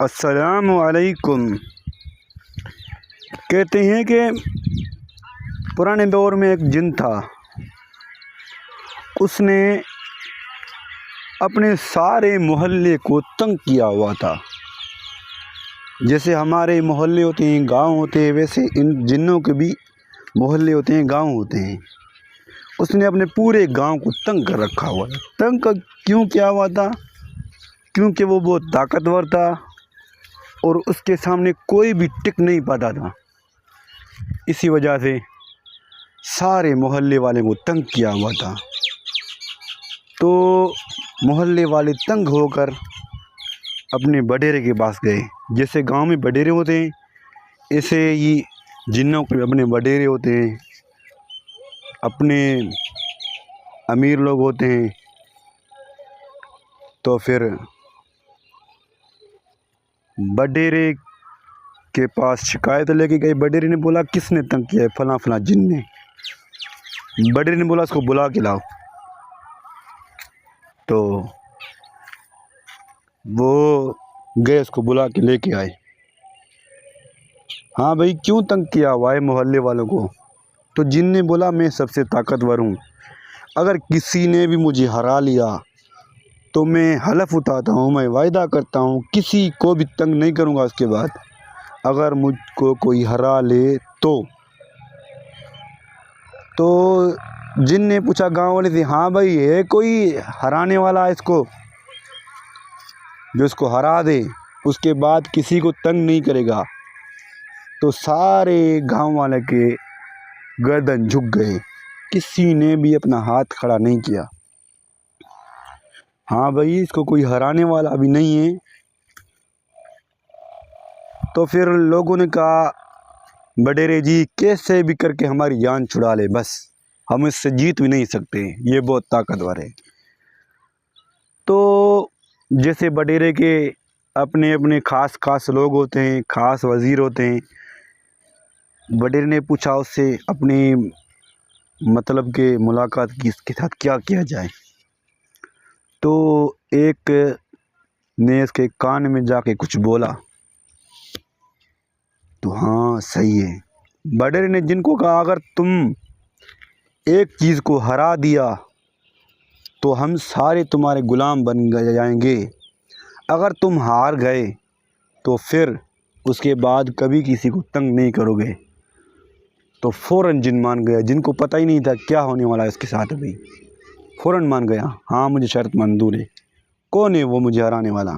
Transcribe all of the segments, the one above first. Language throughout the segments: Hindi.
अस्सलामु अलैकुम। कहते हैं कि पुराने दौर में एक जिन था, उसने अपने सारे मोहल्ले को तंग किया हुआ था। जैसे हमारे मोहल्ले होते हैं, गांव होते हैं, वैसे इन जिन्नों के भी मोहल्ले होते हैं, गांव होते हैं। उसने अपने पूरे गांव को तंग कर रखा हुआ था। तंग क्यों किया हुआ था? क्योंकि वो बहुत ताकतवर था और उसके सामने कोई भी टिक नहीं पाता था। इसी वजह से सारे मोहल्ले वाले को तंग किया हुआ था। तो मोहल्ले वाले तंग होकर अपने बडेरे के पास गए। जैसे गांव में बडेरे होते हैं, ऐसे ही जिन्नों के अपने बडेरे होते हैं, अपने अमीर लोग होते हैं। तो फिर बडेरे के पास शिकायत लेके गए। बडेरे ने बोला, किसने तंग किया है? फला फला जिन ने। बडेरे ने बोला, उसको बुला के लाओ। तो वो गए, उसको बुला के लेके आए। हाँ भाई, क्यों तंग किया हुआ है मोहल्ले वालों को? तो जिन ने बोला, मैं सबसे ताकतवर हूँ, अगर किसी ने भी मुझे हरा लिया तो मैं हलफ उठाता हूँ, मैं वायदा करता हूँ किसी को भी तंग नहीं करूँगा उसके बाद, अगर मुझको कोई हरा ले तो जिन ने पूछा गांव वाले से, हाँ भाई, है कोई हराने वाला इसको, जो इसको हरा दे उसके बाद किसी को तंग नहीं करेगा? तो सारे गांव वाले के गर्दन झुक गए, किसी ने भी अपना हाथ खड़ा नहीं किया। हाँ भाई, इसको कोई हराने वाला भी नहीं है। तो फिर लोगों ने कहा, बडेरे जी, कैसे भी करके हमारी जान छुड़ा ले, बस हम इससे जीत भी नहीं सकते, ये बहुत ताकतवर है। तो जैसे बडेरे के अपने अपने ख़ास ख़ास लोग होते हैं, ख़ास वज़ीर होते हैं। बडेरे ने पूछा उससे अपनी मतलब के मुलाकात की, इसके साथ क्या किया जाए। तो एक ने इसके कान में जाके कुछ बोला, तो हाँ सही है। बडेरे ने जिनको कहा, अगर तुम एक चीज़ को हरा दिया तो हम सारे तुम्हारे गुलाम बन जाएंगे, अगर तुम हार गए तो फिर उसके बाद कभी किसी को तंग नहीं करोगे। तो फ़ौरन जिन मान गया, जिनको पता ही नहीं था क्या होने वाला है इसके साथ। अभी फ़ौरन मान गया, हाँ मुझे शर्त मंजूर है। कौन है वो मुझे हराने वाला?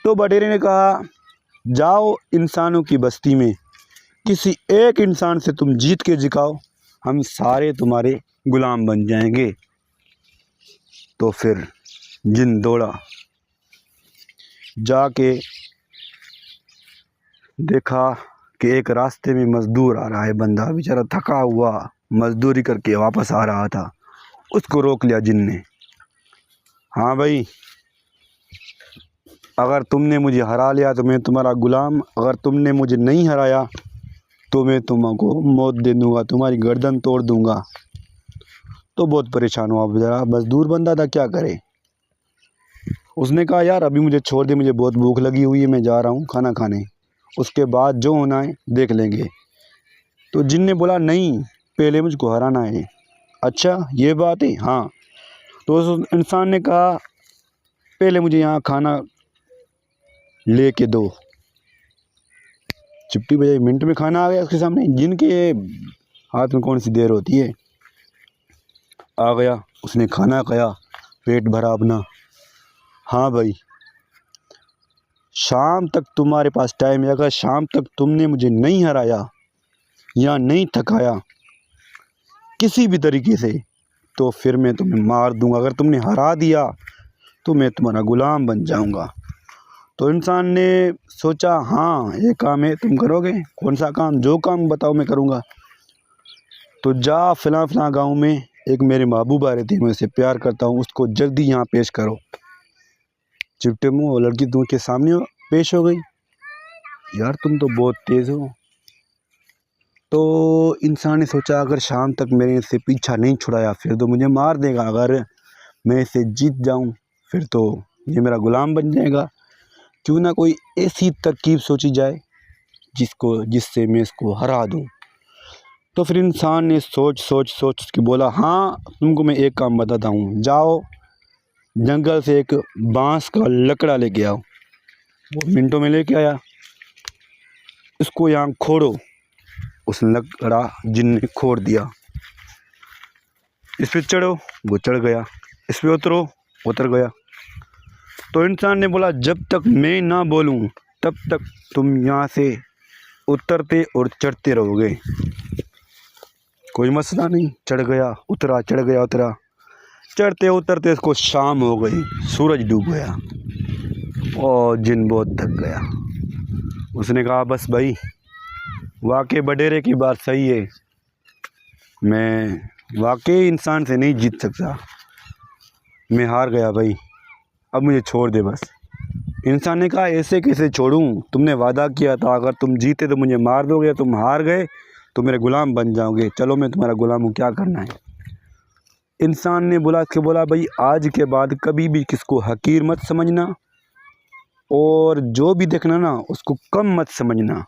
तो बडेरे ने कहा, जाओ इंसानों की बस्ती में किसी एक इंसान से तुम जीत के दिखाओ, हम सारे तुम्हारे गुलाम बन जाएंगे। तो फिर जिन दौड़ा, जाके देखा कि एक रास्ते में मज़दूर आ रहा है, बंदा बेचारा थका हुआ मज़दूरी करके वापस आ रहा था। उसको रोक लिया जिन ने। हाँ भाई, अगर तुमने मुझे हरा लिया तो मैं तुम्हारा गुलाम, अगर तुमने मुझे नहीं हराया तो मैं तुमको मौत दे दूँगा, तुम्हारी गर्दन तोड़ दूँगा। तो बहुत परेशान हुआ बेचारा, मज़दूर बंदा था, क्या करे। उसने कहा, यार अभी मुझे छोड़ दे, मुझे बहुत भूख लगी हुई है, मैं जा रहा हूँ खाना खाने, उसके बाद जो होना है देख लेंगे। तो जिन ने बोला, नहीं, पहले मुझको हराना है। अच्छा ये बात है? हाँ। तो उस इंसान ने कहा, पहले मुझे यहाँ खाना लेके दो। चिप्टी बजाई, मिनट में खाना आ गया उसके सामने। जिनके हाथ में कौन सी देर होती है, आ गया। उसने खाना खाया, पेट भरा अपना। हाँ भाई, शाम तक तुम्हारे पास टाइम है, अगर शाम तक तुमने मुझे नहीं हराया या नहीं थकाया किसी भी तरीके से, तो फिर मैं तुम्हें मार दूंगा। अगर तुमने हरा दिया तो मैं तुम्हारा गुलाम बन जाऊंगा। तो इंसान ने सोचा, हाँ ये काम है, तुम करोगे? कौन सा काम? जो काम बताओ मैं करूँगा। तो जा फ़लाँ फ़लाँ गांव में एक मेरे महबूबा रहती है, मैं उससे प्यार करता हूँ, उसको जल्दी यहाँ पेश करो। चिपटे मुँह वो लड़की तुम्हें सामने पेश हो गई। यार तुम तो बहुत तेज़ हो। तो इंसान ने सोचा, अगर शाम तक मेरे से पीछा नहीं छुड़ाया फिर तो मुझे मार देगा, अगर मैं इसे जीत जाऊं फिर तो ये मेरा गुलाम बन जाएगा। क्यों ना कोई ऐसी तरकीब सोची जाए जिससे मैं इसको हरा दूँ। तो फिर इंसान ने सोच के बोला, हाँ तुमको मैं एक काम बताता हूँ, जाओ जंगल से एक बांस का लकड़ा लेके आओ। वो मिनटों में लेके आया। इसको यहाँ खोड़ो। उस लकड़ा जिन ने खोड़ दिया। इस पे चढ़ो, वो चढ़ गया। इस पे उतरो, उतर गया। तो इंसान ने बोला, जब तक मैं ना बोलूं तब तक तुम यहाँ से उतरते और चढ़ते रहोगे, कोई मसला नहीं। चढ़ गया, उतरा, चढ़ गया, उतरा। चढ़ते उतरते इसको शाम हो गई, सूरज डूब गया और जिन बहुत थक गया। उसने कहा, बस भाई वाकई बडेरे की बात सही है, मैं वाकई इंसान से नहीं जीत सकता, मैं हार गया भाई, अब मुझे छोड़ दे बस। इंसान ने कहा, ऐसे कैसे छोड़ूं, तुमने वादा किया था अगर तुम जीते तो मुझे मार दोगे, तुम हार गए तो मेरे गुलाम बन जाओगे, चलो मैं तुम्हारा गुलाम हूँ, क्या करना है। इंसान ने बोला भाई आज के बाद कभी भी किसको हकीर मत समझना और जो भी देखना ना उसको कम मत समझना,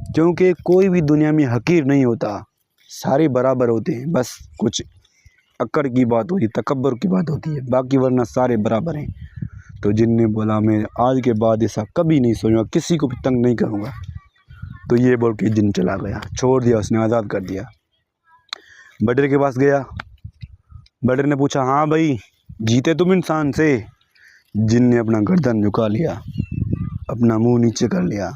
क्योंकि कोई भी दुनिया में हकीर नहीं होता, सारे बराबर होते हैं। बस कुछ अक्ल की बात होती है, तकब्बुर की बात होती है, बाकी वरना सारे बराबर हैं। तो जिन ने बोला, मैं आज के बाद ऐसा कभी नहीं सोचूंगा, किसी को भी तंग नहीं करूँगा। तो ये बोल के जिन चला गया, छोड़ दिया, उसने आज़ाद कर दिया। बडर के पास गया। बडर ने पूछा, हाँ भाई जीते तुम इंसान से? जिन ने अपना गर्दन झुका लिया, अपना मुंह नीचे कर लिया।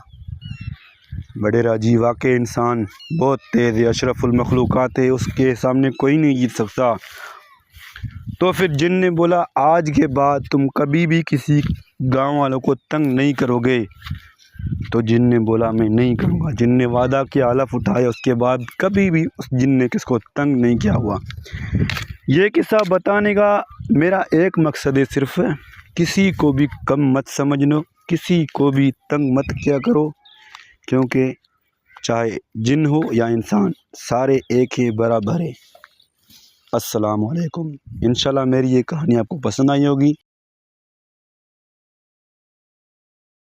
बडेरा, जी वाकई इंसान बहुत तेज़ है, अशरफुल मखलूक़ात है, उसके सामने कोई नहीं जीत सकता। तो फिर जिन ने बोला, आज के बाद तुम कभी भी किसी गांव वालों को तंग नहीं करोगे। तो जिन ने बोला, मैं नहीं करूँगा। जिन ने वादा किया, हलफ उठाया, उसके बाद कभी भी उस जिन ने किसको तंग नहीं किया हुआ। ये किस्सा बताने का मेरा एक मकसद है, सिर्फ किसी को भी कम मत समझनो, किसी को भी तंग मत किया करो, क्योंकि चाहे जिन हो या इंसान, सारे एक ही बराबर है। अस्सलाम वालेकुम। इंशाल्लाह मेरी ये कहानी आपको पसंद आई होगी।